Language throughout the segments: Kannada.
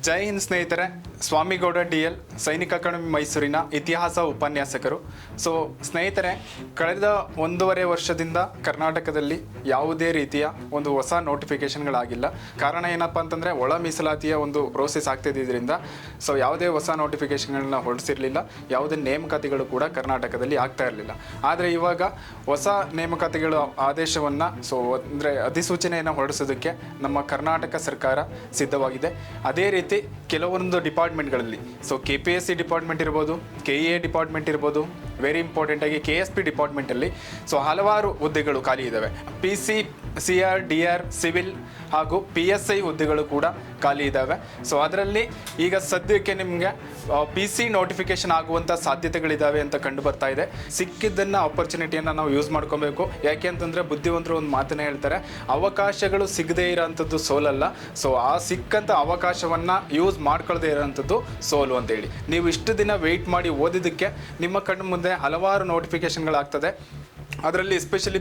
ಜೈ ಹಿಂದ್ ಸ್ನೇಹಿತರೆ, ಸ್ವಾಮಿಗೌಡ DL ಸೈನಿಕ ಅಕಾಡೆಮಿ ಮೈಸೂರಿನ ಇತಿಹಾಸ ಉಪನ್ಯಾಸಕರು. ಸೊ ಸ್ನೇಹಿತರೆ, ಕಳೆದ 1.5 ವರ್ಷದಿಂದ ಕರ್ನಾಟಕದಲ್ಲಿ ಯಾವುದೇ ರೀತಿಯ ಒಂದು ಹೊಸ ನೋಟಿಫಿಕೇಶನ್ಗಳಾಗಿಲ್ಲ. ಕಾರಣ ಏನಪ್ಪ ಅಂತಂದರೆ ಒಳ ಮೀಸಲಾತಿಯ ಒಂದು ಪ್ರೋಸೆಸ್ ಆಗ್ತಿದ್ದರಿಂದ ಸೊ ಯಾವುದೇ ಹೊಸ ನೋಟಿಫಿಕೇಶನ್ಗಳನ್ನ ಹೊರಡಿಸಿರಲಿಲ್ಲ. ಯಾವುದೇ ನೇಮಕಾತಿಗಳು ಕೂಡ ಕರ್ನಾಟಕದಲ್ಲಿ ಆಗ್ತಾ ಇರಲಿಲ್ಲ. ಆದರೆ ಇವಾಗ ಹೊಸ ನೇಮಕಾತಿಗಳ ಆದೇಶವನ್ನು ಅಂದರೆ ಅಧಿಸೂಚನೆಯನ್ನು ಹೊರಡಿಸೋದಕ್ಕೆ ನಮ್ಮ ಕರ್ನಾಟಕ ಸರ್ಕಾರ ಸಿದ್ಧವಾಗಿದೆ. ಅದೇ ರೀತಿ ಕೆಲವೊಂದು ಡಿಪಾರ್ಟ್ಮೆಂಟ್ಗಳಲ್ಲಿ KPSC ಡಿಪಾರ್ಟ್ಮೆಂಟ್ ಇರ್ಬೋದು, KEA ಡಿಪಾರ್ಟ್ಮೆಂಟ್ ಇರ್ಬೋದು, ವೆರಿ ಇಂಪಾರ್ಟೆಂಟ್ ಆಗಿ KSP ಡಿಪಾರ್ಟ್ಮೆಂಟಲ್ಲಿ ಹಲವಾರು ಹುದ್ದೆಗಳು ಖಾಲಿ ಇದ್ದಾವೆ. PC, CR, DR, ಸಿವಿಲ್ ಹಾಗೂ PSI ಹುದ್ದೆಗಳು ಕೂಡ ಖಾಲಿ ಇದ್ದಾವೆ. ಅದರಲ್ಲಿ ಈಗ ಸದ್ಯಕ್ಕೆ ನಿಮಗೆ PC ನೋಟಿಫಿಕೇಶನ್ ಆಗುವಂಥ ಸಾಧ್ಯತೆಗಳಿದ್ದಾವೆ ಅಂತ ಕಂಡು ಬರ್ತಾ ಇದೆ. ಸಿಕ್ಕಿದ್ದನ್ನು ಆಪರ್ಚುನಿಟಿಯನ್ನು ನಾವು ಯೂಸ್ ಮಾಡ್ಕೊಬೇಕು. ಯಾಕೆ ಅಂತಂದರೆ ಬುದ್ಧಿವಂತರು ಒಂದು ಮಾತನ್ನೇ ಹೇಳ್ತಾರೆ, ಅವಕಾಶಗಳು ಸಿಗದೇ ಇರೋಂಥದ್ದು ಸೋಲಲ್ಲ, ಆ ಸಿಕ್ಕಂಥ ಅವಕಾಶವನ್ನು ಯೂಸ್ ಮಾಡ್ಕೊಳ್ಳದೇ ಇರೋಂಥದ್ದು ಸೋಲು ಅಂತೇಳಿ. ನೀವು ಇಷ್ಟು ದಿನ ವೆಯ್ಟ್ ಮಾಡಿ ಓದಿದ್ದಕ್ಕೆ ನಿಮ್ಮ ಕಣ್ಣು ಮುಂದೆ ಹಲವಾರು ನೋಟಿಫಿಕೇಶನ್ಗಳಾಗ್ತದೆ. ಅದರಲ್ಲಿ ಎಸ್ಪೆಷಲಿ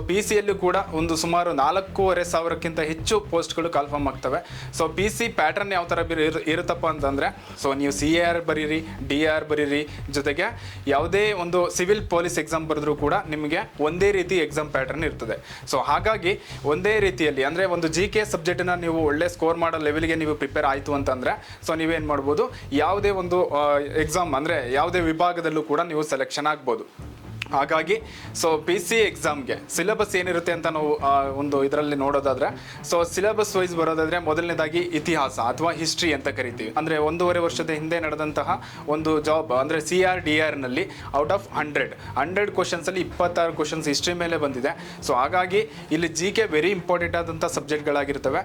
PCಯಲ್ಲೂ ಕೂಡ ಒಂದು ಸುಮಾರು 4,500ಕ್ಕಿಂತ ಹೆಚ್ಚು ಪೋಸ್ಟ್ಗಳು ಕಾಲ್ಫಾರ್ಮ್ ಆಗ್ತವೆ. PC ಪ್ಯಾಟರ್ನ್ ಯಾವ ಥರ ಇರುತ್ತಪ್ಪ ಅಂತಂದರೆ ನೀವು CAR ಬರೀರಿ, DR ಬರೀರಿ, ಜೊತೆಗೆ ಯಾವುದೇ ಒಂದು ಸಿವಿಲ್ ಪೊಲೀಸ್ ಎಕ್ಸಾಮ್ ಬರೆದ್ರೂ ಕೂಡ ನಿಮಗೆ ಒಂದೇ ರೀತಿ ಎಕ್ಸಾಮ್ ಪ್ಯಾಟರ್ನ್ ಇರ್ತದೆ. ಹಾಗಾಗಿ ಒಂದೇ ರೀತಿಯಲ್ಲಿ ಅಂದರೆ ಒಂದು GK ಸಬ್ಜೆಕ್ಟನ್ನು ನೀವು ಒಳ್ಳೆ ಸ್ಕೋರ್ ಮಾಡೋ ಲೆವೆಲ್ಗೆ ನೀವು ಪ್ರಿಪೇರ್ ಆಯಿತು ಅಂತಂದರೆ ನೀವೇನು ಮಾಡ್ಬೋದು, ಯಾವುದೇ ಒಂದು ಎಕ್ಸಾಮ್ ಅಂದರೆ ಯಾವುದೇ ವಿಭಾಗದಲ್ಲೂ ಕೂಡ ನೀವು ಸೆಲೆಕ್ಷನ್ ಆಗ್ಬೋದು. ಹಾಗಾಗಿ PC ಎಕ್ಸಾಮ್ಗೆ ಸಿಲೆಬಸ್ ಏನಿರುತ್ತೆ ಅಂತ ನಾವು ಒಂದು ಇದರಲ್ಲಿ ನೋಡೋದಾದರೆ ಸಿಲೆಬಸ್ ವೈಸ್ ಬರೋದಾದರೆ ಮೊದಲನೇದಾಗಿ ಇತಿಹಾಸ ಅಥವಾ ಹಿಸ್ಟ್ರಿ ಅಂತ ಕರಿತೀವಿ. ಅಂದರೆ 1.5 ವರ್ಷದ ಹಿಂದೆ ನಡೆದಂತಹ ಒಂದು ಜಾಬ್ ಅಂದರೆ CR DRನಲ್ಲಿ ಔಟ್ ಆಫ್ 100 ಕ್ವಶನ್ಸಲ್ಲಿ 26 ಕ್ವಶನ್ಸ್ ಹಿಸ್ಟ್ರಿ ಮೇಲೆ ಬಂದಿದೆ. ಹಾಗಾಗಿ ಇಲ್ಲಿ GK ವೆರಿ ಇಂಪಾರ್ಟೆಂಟ್ ಆದಂಥ ಸಬ್ಜೆಕ್ಟ್ಗಳಾಗಿರ್ತವೆ.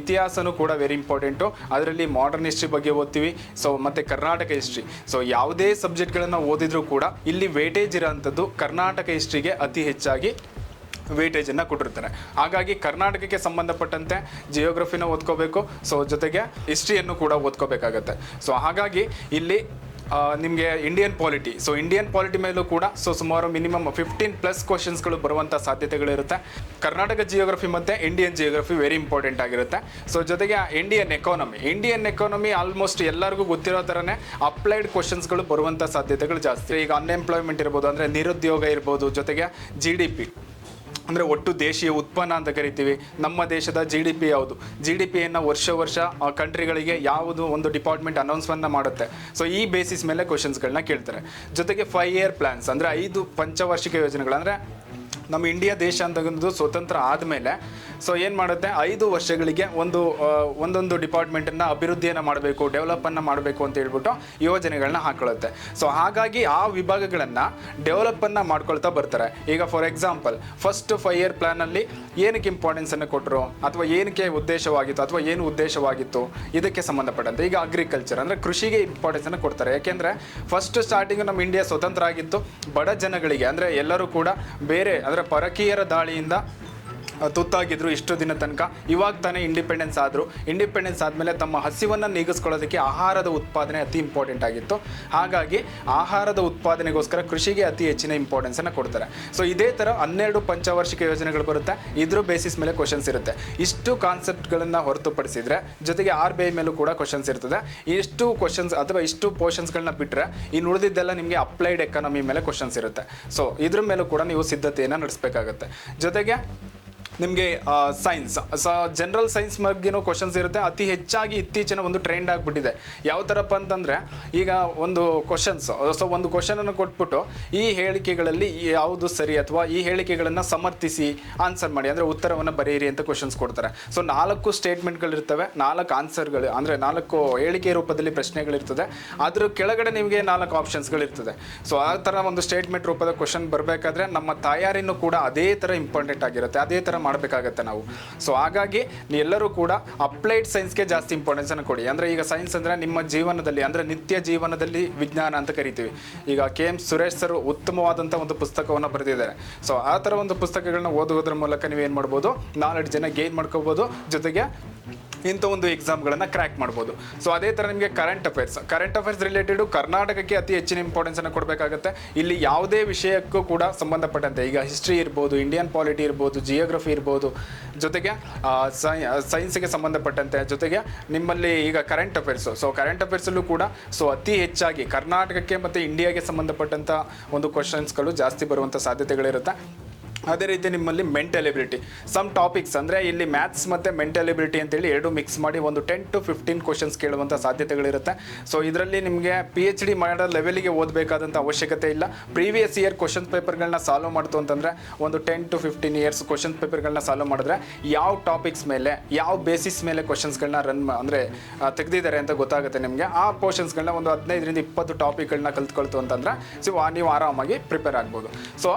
ಇತಿಹಾಸನೂ ಕೂಡ ವೆರಿ ಇಂಪಾರ್ಟೆಂಟು. ಅದರಲ್ಲಿ ಮಾಡರ್ನ್ ಹಿಸ್ಟ್ರಿ ಬಗ್ಗೆ ಓದ್ತೀವಿ. ಮತ್ತು ಕರ್ನಾಟಕ ಹಿಸ್ಟ್ರಿ. ಯಾವುದೇ ಸಬ್ಜೆಕ್ಟ್ಗಳನ್ನು ಓದಿದ್ರೂ ಕೂಡ ಇಲ್ಲಿ ವೇಟೇಜ್ ಇರೋಂಥದ್ದು ಕರ್ನಾಟಕ ಹಿಸ್ಟ್ರಿಗೆ ಅತಿ ಹೆಚ್ಚಾಗಿ ವೇಟೇಜನ್ನು ಕೊಟ್ಟಿರ್ತಾರೆ. ಹಾಗಾಗಿ ಕರ್ನಾಟಕಕ್ಕೆ ಸಂಬಂಧಪಟ್ಟಂತೆ ಜಿಯೋಗ್ರಫಿನ ಓದ್ಕೋಬೇಕು, ಜೊತೆಗೆ ಹಿಸ್ಟ್ರಿಯನ್ನು ಕೂಡ ಓದ್ಕೋಬೇಕಾಗತ್ತೆ. ಹಾಗಾಗಿ ಇಲ್ಲಿ ನಿಮಗೆ ಇಂಡಿಯನ್ ಪಾಲಿಟಿ ಮೇಲೂ ಕೂಡ ಸುಮಾರು ಮಿನಿಮಮ್ 15+ ಕ್ವಶನ್ಸ್ಗಳು ಬರುವಂಥ ಸಾಧ್ಯತೆಗಳಿರುತ್ತೆ. ಕರ್ನಾಟಕ ಜಿಯೋಗ್ರಫಿ ಮತ್ತು ಇಂಡಿಯನ್ ಜಿಯೋಗ್ರಫಿ ವೆರಿ ಇಂಪಾರ್ಟೆಂಟ್ ಆಗಿರುತ್ತೆ. ಜೊತೆಗೆ ಇಂಡಿಯನ್ ಎಕಾನಮಿ ಆಲ್ಮೋಸ್ಟ್ ಎಲ್ಲರಿಗೂ ಗೊತ್ತಿರೋ ಥರನೇ ಅಪ್ಲೈಡ್ ಕ್ವಶನ್ಸ್ಗಳು ಬರುವಂಥ ಸಾಧ್ಯತೆಗಳು ಜಾಸ್ತಿ. ಈಗ ಅನ್ಎಂಪ್ಲಾಯ್ಮೆಂಟ್ ಇರ್ಬೋದು, ಅಂದರೆ ನಿರುದ್ಯೋಗ ಇರ್ಬೋದು, ಜೊತೆಗೆ GDP ಅಂದರೆ ಒಟ್ಟು ದೇಶೀಯ ಉತ್ಪನ್ನ ಅಂತ ಕರಿತೀವಿ. ನಮ್ಮ ದೇಶದ GDP ಯಾವುದು, GDPಯನ್ನು ವರ್ಷ ಕಂಟ್ರಿಗಳಿಗೆ ಯಾವುದು ಒಂದು ಡಿಪಾರ್ಟ್ಮೆಂಟ್ ಅನೌನ್ಸ್ಮೆಂಟ್ನ ಮಾಡುತ್ತೆ. ಈ ಬೇಸಿಸ್ ಮೇಲೆ ಕ್ವಶನ್ಸ್ಗಳನ್ನ ಕೇಳ್ತಾರೆ. ಜೊತೆಗೆ 5 ಇಯರ್ ಪ್ಲ್ಯಾನ್ಸ್ ಅಂದರೆ 5 ಪಂಚವಾರ್ಷಿಕ ಯೋಜನೆಗಳು. ಅಂದರೆ ನಮ್ಮ ಇಂಡಿಯಾ ದೇಶ ಅಂತಕ್ಕಂಥದ್ದು ಸ್ವತಂತ್ರ ಆದಮೇಲೆ ಏನು ಮಾಡುತ್ತೆ, 5 ವರ್ಷಗಳಿಗೆ ಒಂದೊಂದು ಡಿಪಾರ್ಟ್ಮೆಂಟನ್ನು ಅಭಿವೃದ್ಧಿಯನ್ನು ಮಾಡಬೇಕು, ಡೆವಲಪನ್ನು ಮಾಡಬೇಕು ಅಂತ ಹೇಳ್ಬಿಟ್ಟು ಯೋಜನೆಗಳನ್ನ ಹಾಕೊಳ್ಳುತ್ತೆ. ಹಾಗಾಗಿ ಆ ವಿಭಾಗಗಳನ್ನು ಡೆವಲಪನ್ನು ಮಾಡ್ಕೊಳ್ತಾ ಬರ್ತಾರೆ. ಈಗ ಫಾರ್ ಎಕ್ಸಾಂಪಲ್ ಫಸ್ಟ್ 5 ಇಯರ್ ಪ್ಲ್ಯಾನಲ್ಲಿ ಏನಕ್ಕೆ ಇಂಪಾರ್ಟೆನ್ಸನ್ನು ಕೊಟ್ಟರು ಅಥವಾ ಏನಕ್ಕೆ ಉದ್ದೇಶವಾಗಿತ್ತು ಅಥವಾ ಏನು ಉದ್ದೇಶವಾಗಿತ್ತು ಇದಕ್ಕೆ ಸಂಬಂಧಪಟ್ಟಂತೆ ಈಗ ಅಗ್ರಿಕಲ್ಚರ್ ಅಂದರೆ ಕೃಷಿಗೆ ಇಂಪಾರ್ಟೆನ್ಸನ್ನು ಕೊಡ್ತಾರೆ. ಯಾಕೆಂದರೆ ಫಸ್ಟ್ ಸ್ಟಾರ್ಟಿಂಗು ನಮ್ಮ ಇಂಡಿಯಾ ಸ್ವತಂತ್ರ ಆಗಿತ್ತು ಬಡ ಜನಗಳಿಗೆ, ಅಂದರೆ ಎಲ್ಲರೂ ಕೂಡ ಬೇರೆ ಅಂದರೆ ಪರಕೀಯರ ದಾಳಿಯಿಂದ ತುತ್ತಾಗಿದ್ರು ಇಷ್ಟು ದಿನ ತನಕ. ಇವಾಗ ತಾನೇ ಇಂಡಿಪೆಂಡೆನ್ಸ್ ಆದಮೇಲೆ ತಮ್ಮ ಹಸಿವನ್ನು ನೀಗಿಸ್ಕೊಳ್ಳೋದಕ್ಕೆ ಆಹಾರದ ಉತ್ಪಾದನೆ ಅತಿ ಇಂಪಾರ್ಟೆಂಟ್ ಆಗಿತ್ತು. ಹಾಗಾಗಿ ಆಹಾರದ ಉತ್ಪಾದನೆಗೋಸ್ಕರ ಕೃಷಿಗೆ ಅತಿ ಹೆಚ್ಚಿನ ಇಂಪಾರ್ಟೆನ್ಸನ್ನು ಕೊಡ್ತಾರೆ. ಇದೇ ಥರ 12 ಪಂಚವಾರ್ಷಿಕ ಯೋಜನೆಗಳು ಬರುತ್ತೆ. ಇದ್ರ ಬೇಸಿಸ್ ಮೇಲೆ ಕ್ವಶನ್ಸ್ ಇರುತ್ತೆ. ಇಷ್ಟು ಕಾನ್ಸೆಪ್ಟ್ಗಳನ್ನು ಹೊರತುಪಡಿಸಿದರೆ ಜೊತೆಗೆ RBI ಮೇಲೂ ಕೂಡ ಕ್ವಶನ್ಸ್ ಇರ್ತದೆ. ಇಷ್ಟು ಕ್ವಶನ್ಸ್ ಅಥವಾ ಇಷ್ಟು ಪೋರ್ಷನ್ಸ್ಗಳನ್ನ ಬಿಟ್ಟರೆ ಇನ್ನು ಉಳಿದಿದ್ದೆಲ್ಲ ನಿಮಗೆ ಅಪ್ಲೈಡ್ ಎಕಾನಮಿ ಮೇಲೆ ಕ್ವಶನ್ಸ್ ಇರುತ್ತೆ. ಇದ್ರ ಮೇಲೂ ಕೂಡ ನೀವು ಸಿದ್ಧತೆಯನ್ನು ನಡೆಸಬೇಕಾಗತ್ತೆ. ಜೊತೆಗೆ ನಿಮಗೆ ಸೈನ್ಸ್ ಜನರಲ್ ಸೈನ್ಸ್ ಬಗ್ಗೆನೂ ಕ್ವಶನ್ಸ್ ಇರುತ್ತೆ. ಅತಿ ಹೆಚ್ಚಾಗಿ ಇತ್ತೀಚಿನ ಒಂದು ಟ್ರೆಂಡ್ ಆಗಿಬಿಟ್ಟಿದೆ. ಯಾವ ಥರಪ್ಪ ಅಂತಂದರೆ ಈಗ ಒಂದು ಕ್ವಶನ್ಸ್ ಒಂದು ಕ್ವಶನನ್ನು ಕೊಟ್ಬಿಟ್ಟು ಈ ಹೇಳಿಕೆಗಳಲ್ಲಿ ಯಾವುದು ಸರಿ ಅಥವಾ ಈ ಹೇಳಿಕೆಗಳನ್ನು ಸಮರ್ಥಿಸಿ ಆನ್ಸರ್ ಮಾಡಿ ಅಂದರೆ ಉತ್ತರವನ್ನು ಬರೆಯಿರಿ ಅಂತ ಕ್ವಶನ್ಸ್ ಕೊಡ್ತಾರೆ. 4 ಸ್ಟೇಟ್ಮೆಂಟ್ಗಳಿರ್ತವೆ, 4 ಆನ್ಸರ್ಗಳು ಅಂದರೆ 4 ಹೇಳಿಕೆ ರೂಪದಲ್ಲಿ ಪ್ರಶ್ನೆಗಳಿರ್ತದೆ. ಅದ್ರ ಕೆಳಗಡೆ ನಿಮಗೆ 4 ಆಪ್ಷನ್ಸ್ಗಳಿರ್ತದೆ. ಆ ಥರ ಒಂದು ಸ್ಟೇಟ್ಮೆಂಟ್ ರೂಪದ ಕ್ವಶನ್ ಬರಬೇಕಾದ್ರೆ ನಮ್ಮ ತಯಾರಿನೂ ಕೂಡ ಅದೇ ಥರ ಇಂಪಾರ್ಟೆಂಟ್ ಆಗಿರುತ್ತೆ, ಅದೇ ಥರ ಮಾಡಬೇಕಾಗತ್ತೆ ನಾವು. ಹಾಗಾಗಿ ಎಲ್ಲರೂ ಕೂಡ ಅಪ್ಲೈಡ್ ಸೈನ್ಸ್ಗೆ ಜಾಸ್ತಿ ಇಂಪಾರ್ಟೆನ್ಸನ್ನು ಕೊಡಿ. ಅಂದರೆ ಈಗ ಸೈನ್ಸ್ ಅಂದರೆ ನಿಮ್ಮ ಜೀವನದಲ್ಲಿ ಅಂದರೆ ನಿತ್ಯ ಜೀವನದಲ್ಲಿ ವಿಜ್ಞಾನ ಅಂತ ಕರಿತೀವಿ. ಈಗ KM ಸುರೇಶ್ ಸರ್ ಉತ್ತಮವಾದಂಥ ಒಂದು ಪುಸ್ತಕವನ್ನು ಬರೆದಿದ್ದಾರೆ. ಆ ಥರ ಒಂದು ಪುಸ್ತಕಗಳನ್ನ ಓದುವುದರ ಮೂಲಕ ನೀವೇನು ಮಾಡ್ಬೋದು, ನಾಲೆಡ್ಜನ್ನು ಗೇನ್ ಮಾಡ್ಕೋಬೋದು. ಜೊತೆಗೆ ಇಂಥ ಒಂದು ಎಕ್ಸಾಮ್ಗಳನ್ನು ಕ್ರ್ಯಾಕ್ ಮಾಡ್ಬೋದು. ಸೊ ಅದೇ ಥರ ನಿಮಗೆ ಕರೆಂಟ್ ಅಫೇರ್ಸ್ ರಿಲೇಟೆಡು ಕರ್ನಾಟಕಕ್ಕೆ ಅತಿ ಹೆಚ್ಚಿನ ಇಂಪಾರ್ಟೆನ್ಸನ್ನು ಕೊಡಬೇಕಾಗುತ್ತೆ. ಇಲ್ಲಿ ಯಾವುದೇ ವಿಷಯಕ್ಕೂ ಕೂಡ ಸಂಬಂಧಪಟ್ಟಂತೆ ಈಗ ಹಿಸ್ಟ್ರಿ ಇರ್ಬೋದು, ಇಂಡಿಯನ್ ಪಾಲಿಟಿ ಇರ್ಬೋದು, ಜಿಯೋಗ್ರಫಿ ಇರ್ಬೋದು, ಜೊತೆಗೆ ಸೈನ್ಸ್ಗೆ ಸಂಬಂಧಪಟ್ಟಂತೆ, ಜೊತೆಗೆ ನಿಮ್ಮಲ್ಲಿ ಈಗ ಕರೆಂಟ್ ಅಫೇರ್ಸಲ್ಲೂ ಕೂಡ ಸೊ ಅತಿ ಹೆಚ್ಚಾಗಿ ಕರ್ನಾಟಕಕ್ಕೆ ಮತ್ತು ಇಂಡಿಯಾಗೆ ಸಂಬಂಧಪಟ್ಟಂಥ ಒಂದು ಕ್ವಶನ್ಸ್ಗಳು ಜಾಸ್ತಿ ಬರುವಂಥ ಸಾಧ್ಯತೆಗಳಿರುತ್ತೆ. ಅದೇ ರೀತಿ ನಿಮ್ಮಲ್ಲಿ ಮೆಂಟಲ್ ಎಬಿಲಿಟಿ ಸಮ್ ಟಾಪಿಕ್ಸ್ ಅಂದರೆ ಇಲ್ಲಿ ಮ್ಯಾಥ್ಸ್ ಮತ್ತು ಮೆಂಟಲ್ ಎಬಿಲಿಟಿ ಅಂತೇಳಿ ಎರಡು ಮಿಕ್ಸ್ ಮಾಡಿ ಒಂದು 10 to 15 ಕ್ವಶನ್ಸ್ ಕೇಳುವಂಥ ಸಾಧ್ಯತೆಗಳಿರುತ್ತೆ. ಸೊ ಇದರಲ್ಲಿ ನಿಮಗೆ PhD ಮಾಡೋ ಲೆವೆಲಿಗೆ ಓದಬೇಕಾದಂಥ ಅವಶ್ಯಕತೆ ಇಲ್ಲ. ಪ್ರೀವಿಯಸ್ ಇಯರ್ ಕ್ವಶನ್ ಪೇಪರ್ಗಳನ್ನ ಸಾಲ್ವ್ ಮಾಡ್ತು ಅಂತಂದರೆ ಒಂದು 10 to 15 ಇಯರ್ಸ್ ಕ್ವಶನ್ ಪೇಪರ್ಗಳನ್ನ ಸಾಲ್ವ್ ಮಾಡಿದ್ರೆ ಯಾವ ಟಾಪಿಕ್ಸ್ ಮೇಲೆ ಯಾವ ಬೇಸಿಸ್ ಮೇಲೆ ಕ್ವಶನ್ಸ್ಗಳನ್ನ ಅಂದರೆ ತೆಗೆದಿದ್ದಾರೆ ಅಂತ ಗೊತ್ತಾಗುತ್ತೆ ನಿಮಗೆ. ಆ ಪೋರ್ಷನ್ಸ್ಗಳನ್ನ ಒಂದು 15 to 20 ಟಾಪಿಕ್ಗಳನ್ನ ಕಲ್ತ್ಕೊಳ್ತು ಅಂತಂದರೆ ಸೊ ನೀವು ಆರಾಮಾಗಿ ಪ್ರಿಪೇರ್ ಆಗ್ಬೋದು. ಸೊ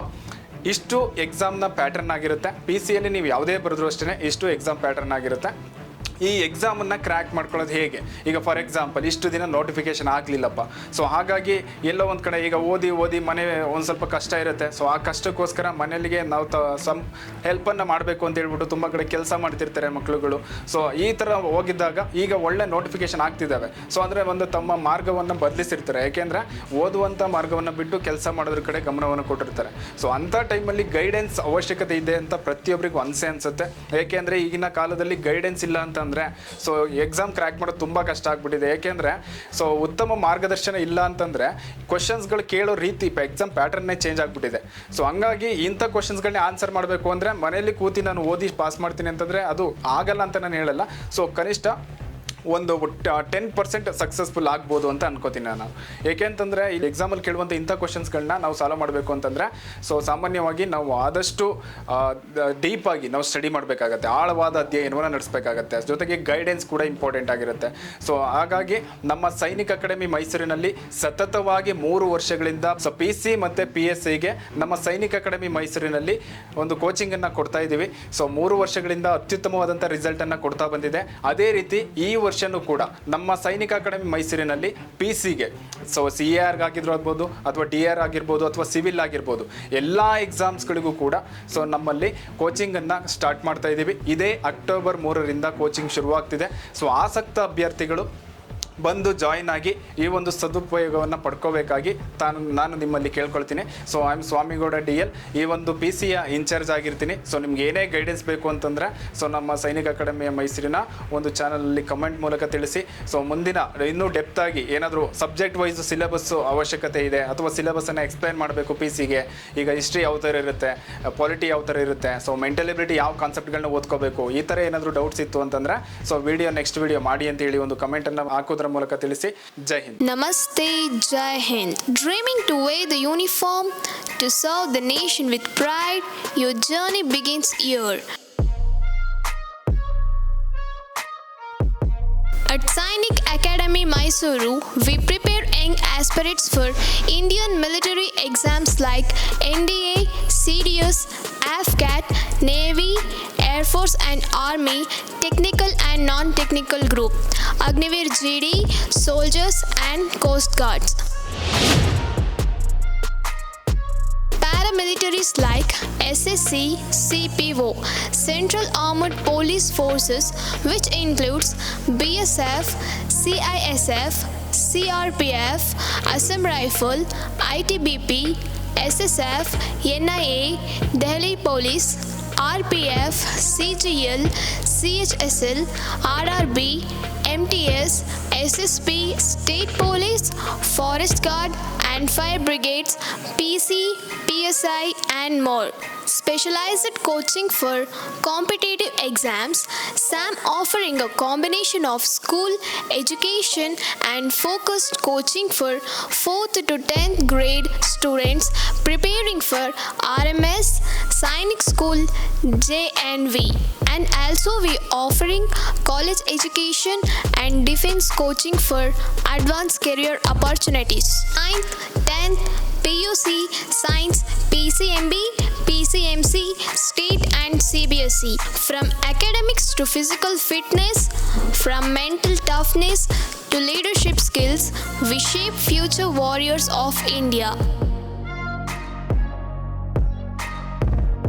ಇಷ್ಟು ಎಕ್ಸಾಮ್ನ ಪ್ಯಾಟರ್ನ್ ಆಗಿರುತ್ತೆ. PCಯಲ್ಲಿ ನೀವು ಯಾವುದೇ ಬರೆದ್ರೂ ಅಷ್ಟೇ ಇಷ್ಟು ಎಕ್ಸಾಮ್ ಪ್ಯಾಟರ್ನ್ ಆಗಿರುತ್ತೆ. ಈ ಎಕ್ಸಾಮನ್ನು ಕ್ರ್ಯಾಕ್ ಮಾಡ್ಕೊಳ್ಳೋದು ಹೇಗೆ? ಈಗ ಫಾರ್ ಎಕ್ಸಾಂಪಲ್ ಇಷ್ಟು ದಿನ ನೋಟಿಫಿಕೇಶನ್ ಆಗಲಿಲ್ಲಪ್ಪ, ಸೊ ಹಾಗಾಗಿ ಎಲ್ಲೋ ಒಂದು ಕಡೆ ಈಗ ಓದಿ ಮನೆ ಒಂದು ಸ್ವಲ್ಪ ಕಷ್ಟ ಇರುತ್ತೆ. ಸೊ ಆ ಕಷ್ಟಕ್ಕೋಸ್ಕರ ಮನೆಯಲ್ಲಿಗೆ ನಾವು ಸಮ್ ಹೆಲ್ಪನ್ನು ಮಾಡಬೇಕು ಅಂತ ಹೇಳ್ಬಿಟ್ಟು ತುಂಬ ಕಡೆ ಕೆಲಸ ಮಾಡ್ತಿರ್ತಾರೆ ಮಕ್ಕಳುಗಳು. ಸೊ ಈ ಥರ ಹೋಗಿದ್ದಾಗ ಈಗ ಒಳ್ಳೆ ನೋಟಿಫಿಕೇಶನ್ ಆಗ್ತಿದ್ದಾವೆ. ಸೊ ಅಂದರೆ ಒಂದು ತಮ್ಮ ಮಾರ್ಗವನ್ನು ಬದಲಿಸಿರ್ತಾರೆ, ಯಾಕೆಂದರೆ ಓದುವಂಥ ಮಾರ್ಗವನ್ನು ಬಿಟ್ಟು ಕೆಲಸ ಮಾಡೋದ್ರ ಕಡೆ ಗಮನವನ್ನು ಕೊಟ್ಟಿರ್ತಾರೆ. ಸೊ ಅಂಥ ಟೈಮಲ್ಲಿ ಗೈಡೆನ್ಸ್ ಅವಶ್ಯಕತೆ ಇದೆ ಅಂತ ಪ್ರತಿಯೊಬ್ಬರಿಗೂ ಅನಿಸುತ್ತೆ. ಏಕೆಂದರೆ ಈಗಿನ ಕಾಲದಲ್ಲಿ ಗೈಡೆನ್ಸ್ ಇಲ್ಲ ಅಂತ ಅಂದರೆ ಸೊ ಎಕ್ಸಾಮ್ ಕ್ರ್ಯಾಕ್ ಮಾಡೋದು ತುಂಬ ಕಷ್ಟ ಆಗ್ಬಿಟ್ಟಿದೆ. ಏಕೆಂದರೆ ಸೊ ಉತ್ತಮ ಮಾರ್ಗದರ್ಶನ ಇಲ್ಲ ಅಂತಂದರೆ ಕ್ವಶನ್ಸ್ಗಳು ಕೇಳೋ ರೀತಿ ಎಕ್ಸಾಮ್ ಪ್ಯಾಟರ್ನೇ ಚೇಂಜ್ ಆಗಿಬಿಟ್ಟಿದೆ. ಸೊ ಹಂಗಾಗಿ ಇಂಥ ಕ್ವಶನ್ಸ್ಗಳನ್ನೇ ಆನ್ಸರ್ ಮಾಡಬೇಕು ಅಂದರೆ ಮನೆಯಲ್ಲಿ ಕೂತಿ ನಾನು ಓದಿ ಪಾಸ್ ಮಾಡ್ತೀನಿ ಅಂತಂದರೆ ಅದು ಆಗಲ್ಲ ಅಂತ ನಾನು ಹೇಳಲ್ಲ. ಸೊ ಕನಿಷ್ಠ ಒಂದು 10% ಸಕ್ಸಸ್ಫುಲ್ ಆಗ್ಬೋದು ಅಂತ ಅನ್ಕೋತೀನಿ ನಾನು. ಏಕೆಂತಂದರೆ ಈ ಎಕ್ಸಾಮಲ್ಲಿ ಕೇಳುವಂಥ ಇಂಥ ಕ್ವಶನ್ಸ್ಗಳನ್ನ ನಾವು ಸಾಲ್ವ್ ಮಾಡಬೇಕು ಅಂತಂದರೆ ಸೊ ಸಾಮಾನ್ಯವಾಗಿ ನಾವು ಆದಷ್ಟು ಡೀಪಾಗಿ ನಾವು ಸ್ಟಡಿ ಮಾಡಬೇಕಾಗತ್ತೆ, ಆಳವಾದ ಅಧ್ಯಯನವನ್ನು ನಡೆಸಬೇಕಾಗತ್ತೆ. ಜೊತೆಗೆ ಗೈಡೆನ್ಸ್ ಕೂಡ ಇಂಪಾರ್ಟೆಂಟ್ ಆಗಿರುತ್ತೆ. ಸೊ ಹಾಗಾಗಿ ನಮ್ಮ ಸೈನಿಕ್ ಅಕಾಡೆಮಿ ಮೈಸೂರಿನಲ್ಲಿ ಸತತವಾಗಿ 3 ವರ್ಷಗಳಿಂದ ಸೊ PC ಮತ್ತು PSIಗೆ ನಮ್ಮ ಸೈನಿಕ್ ಅಕಾಡೆಮಿ ಮೈಸೂರಿನಲ್ಲಿ ಒಂದು ಕೋಚಿಂಗನ್ನು ಕೊಡ್ತಾ ಇದ್ದೀವಿ. ಸೊ 3 ವರ್ಷಗಳಿಂದ ಅತ್ಯುತ್ತಮವಾದಂಥ ರಿಸಲ್ಟನ್ನು ಕೊಡ್ತಾ ಬಂದಿದೆ. ಅದೇ ರೀತಿ ಈ ವರ್ಷನೂ ಕೂಡ ನಮ್ಮ ಸೈನಿಕ ಅಕಾಡೆಮಿ ಮೈಸೂರಿನಲ್ಲಿ PCಗೆ ಸೊ CAR ಆಗಿರ್ಬೋದು ಅಥವಾ DR ಆಗಿರ್ಬೋದು ಅಥವಾ ಸಿವಿಲ್ ಆಗಿರ್ಬೋದು ಎಲ್ಲ ಎಕ್ಸಾಮ್ಸ್ಗಳಿಗೂ ಕೂಡ ಸೊ ನಮ್ಮಲ್ಲಿ ಕೋಚಿಂಗನ್ನು ಸ್ಟಾರ್ಟ್ ಮಾಡ್ತಾ ಇದ್ದೀವಿ. ಇದೇ ಅಕ್ಟೋಬರ್ 3ರಿಂದ ಕೋಚಿಂಗ್ ಶುರುವಾಗ್ತಿದೆ. ಸೊ ಆಸಕ್ತ ಅಭ್ಯರ್ಥಿಗಳು ಬಂದು ಜಾಯಿನ್ ಆಗಿ ಈ ಒಂದು ಸದುಪಯೋಗವನ್ನು ಪಡ್ಕೋಬೇಕಾಗಿ ನಾನು ನಿಮ್ಮಲ್ಲಿ ಕೇಳ್ಕೊಳ್ತೀನಿ. So I am Swamygowda DL, ಈ ಒಂದು PCಯ ಇನ್ಚಾರ್ಜ್ ಆಗಿರ್ತೀನಿ. ಸೊ ನಿಮ್ಗೆ ಏನೇ ಗೈಡೆನ್ಸ್ ಬೇಕು ಅಂತಂದರೆ ಸೊ ನಮ್ಮ ಸೈನಿಕ ಅಕಾಡೆಮಿಯ ಮೈಸೂರಿನ ಒಂದು ಚಾನಲಲ್ಲಿ ಕಮೆಂಟ್ ಮೂಲಕ ತಿಳಿಸಿ. ಸೊ ಮುಂದಿನ ಇನ್ನೂ ಡೆಪ್ತ್ ಆಗಿ ಏನಾದರೂ ಸಬ್ಜೆಕ್ಟ್ ವೈಸ್ ಸಿಲೆಬಸ್ಸು ಅವಶ್ಯಕತೆ ಇದೆ ಅಥವಾ ಸಿಲೆಬಸ್ಸನ್ನು ಎಕ್ಸ್ಪ್ಲೈನ್ ಮಾಡಬೇಕು PCಗೆ, ಈಗ ಹಿಸ್ಟ್ರಿ ಯಾವ ಥರ ಇರುತ್ತೆ, ಪಾಲಿಟಿ ಯಾವ ಥರ ಇರುತ್ತೆ, ಸೊ ಮೆಂಟಲ್ ಎಬಿಲಿಟಿ ಯಾವ ಕಾನ್ಸೆಪ್ಟ್ಗಳನ್ನ ಓದ್ಕೋಬೇಕು, ಈ ಥರ ಏನಾದರೂ ಡೌಟ್ಸ್ ಇತ್ತು ಅಂತಂದರೆ ಸೊ ನೆಕ್ಸ್ಟ್ ವಿಡಿಯೋ ಮಾಡಿ ಅಂತೇಳಿ ಒಂದು ಕಮೆಂಟನ್ನು ಹಾಕೋದ್ರ ಮೂಲಕ ತಿಳಿಸಿ. ಜೈ Hind. Namaste, Jai Hind. Dreaming to wear the uniform to serve the nation with pride, your journey begins here. At Sainik Academy Mysuru, we prepare young aspirants for Indian military exams like NDA, CDS, AFCAT, Navy, Air Force and Army, technical and non-technical group, Agniveer GD, soldiers and Coast Guards. Paramilitaries like SSC, CPO, Central Armed Police Forces, which includes BSF, CISF, CRPF, Assam Rifle, ITBP, SSF, NIA, Delhi Police, RPF, CGL, CHSL, RRB, MTS, SSP, State Police, Forest Guard and Fire Brigades, PC, PSI and more. Specialized coaching for competitive exams, SAM offering a combination of school education and focused coaching for 4th to 10th grade students preparing for RMS, Sainik School, JNV. And also we offering college education and defense coaching for advanced career opportunities. 9th, 10th, PUC, Science, PCMB, PCMC, State and CBSE. From academics to physical fitness, from mental toughness to leadership skills, we shape future warriors of India.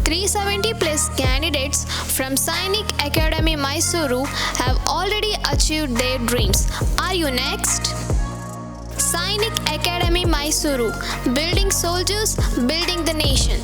370 plus candidates from Sainik Academy Mysuru have already achieved their dreams. Are you next? Sainik Academy Mysuru, building soldiers, building the nation.